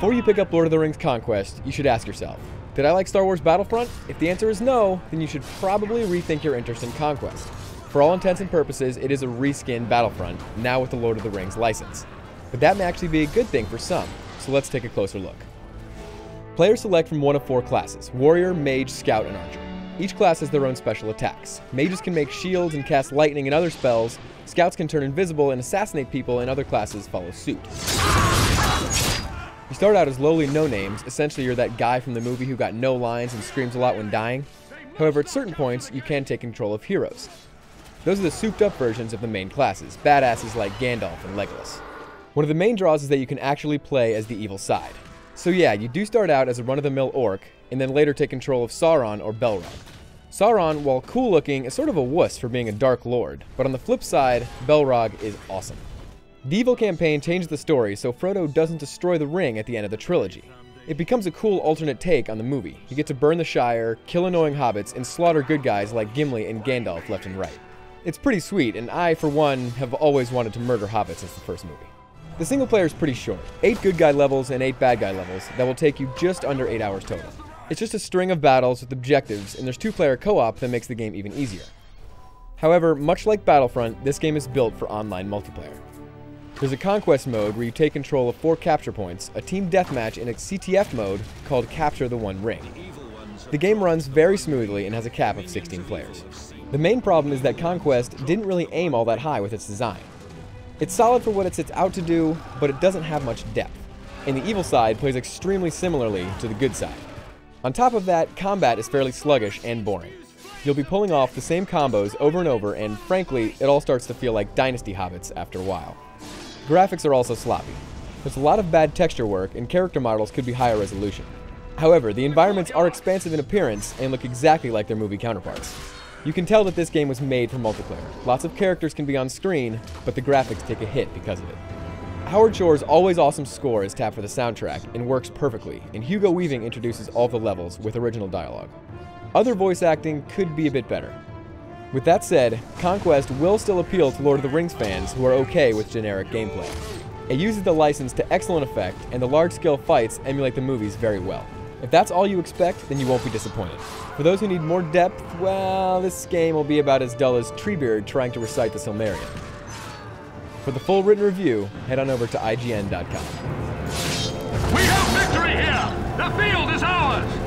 Before you pick up Lord of the Rings Conquest, you should ask yourself, did I like Star Wars Battlefront? If the answer is no, then you should probably rethink your interest in Conquest. For all intents and purposes, it is a reskinned Battlefront, now with the Lord of the Rings license. But that may actually be a good thing for some, so let's take a closer look. Players select from one of 4 classes: Warrior, Mage, Scout, and Archer. Each class has their own special attacks. Mages can make shields and cast lightning and other spells, Scouts can turn invisible and assassinate people, and other classes follow suit. You start out as lowly no-names. Essentially you're that guy from the movie who got no lines and screams a lot when dying. However, at certain points, you can take control of heroes. Those are the souped-up versions of the main classes, badasses like Gandalf and Legolas. One of the main draws is that you can actually play as the evil side. So yeah, you do start out as a run-of-the-mill orc, and then later take control of Sauron or Belrog. Sauron, while cool-looking, is sort of a wuss for being a Dark Lord, but on the flip side, Belrog is awesome. The evil campaign changed the story so Frodo doesn't destroy the ring at the end of the trilogy. It becomes a cool alternate take on the movie. You get to burn the Shire, kill annoying hobbits, and slaughter good guys like Gimli and Gandalf left and right. It's pretty sweet, and I, for one, have always wanted to murder hobbits since the first movie. The single player is pretty short, 8 good guy levels and 8 bad guy levels that will take you just under 8 hours total. It's just a string of battles with objectives, and there's 2-player co-op that makes the game even easier. However, much like Battlefront, this game is built for online multiplayer. There's a conquest mode where you take control of 4 capture points, a team deathmatch, and a CTF mode called Capture the One Ring. The game runs very smoothly and has a cap of 16 players. The main problem is that Conquest didn't really aim all that high with its design. It's solid for what it sets out to do, but it doesn't have much depth, and the evil side plays extremely similarly to the good side. On top of that, combat is fairly sluggish and boring. You'll be pulling off the same combos over and over, and frankly, it all starts to feel like Dynasty hobbits after a while. Graphics are also sloppy. There's a lot of bad texture work, and character models could be higher resolution. However, the environments are expansive in appearance and look exactly like their movie counterparts. You can tell that this game was made for multiplayer. Lots of characters can be on screen, but the graphics take a hit because of it. Howard Shore's always awesome score is tapped for the soundtrack and works perfectly, and Hugo Weaving introduces all the levels with original dialogue. Other voice acting could be a bit better. With that said, Conquest will still appeal to Lord of the Rings fans who are okay with generic gameplay. It uses the license to excellent effect, and the large-scale fights emulate the movies very well. If that's all you expect, then you won't be disappointed. For those who need more depth, well, this game will be about as dull as Treebeard trying to recite the Silmarillion. For the full written review, head on over to IGN.com. We have victory here! The field is ours!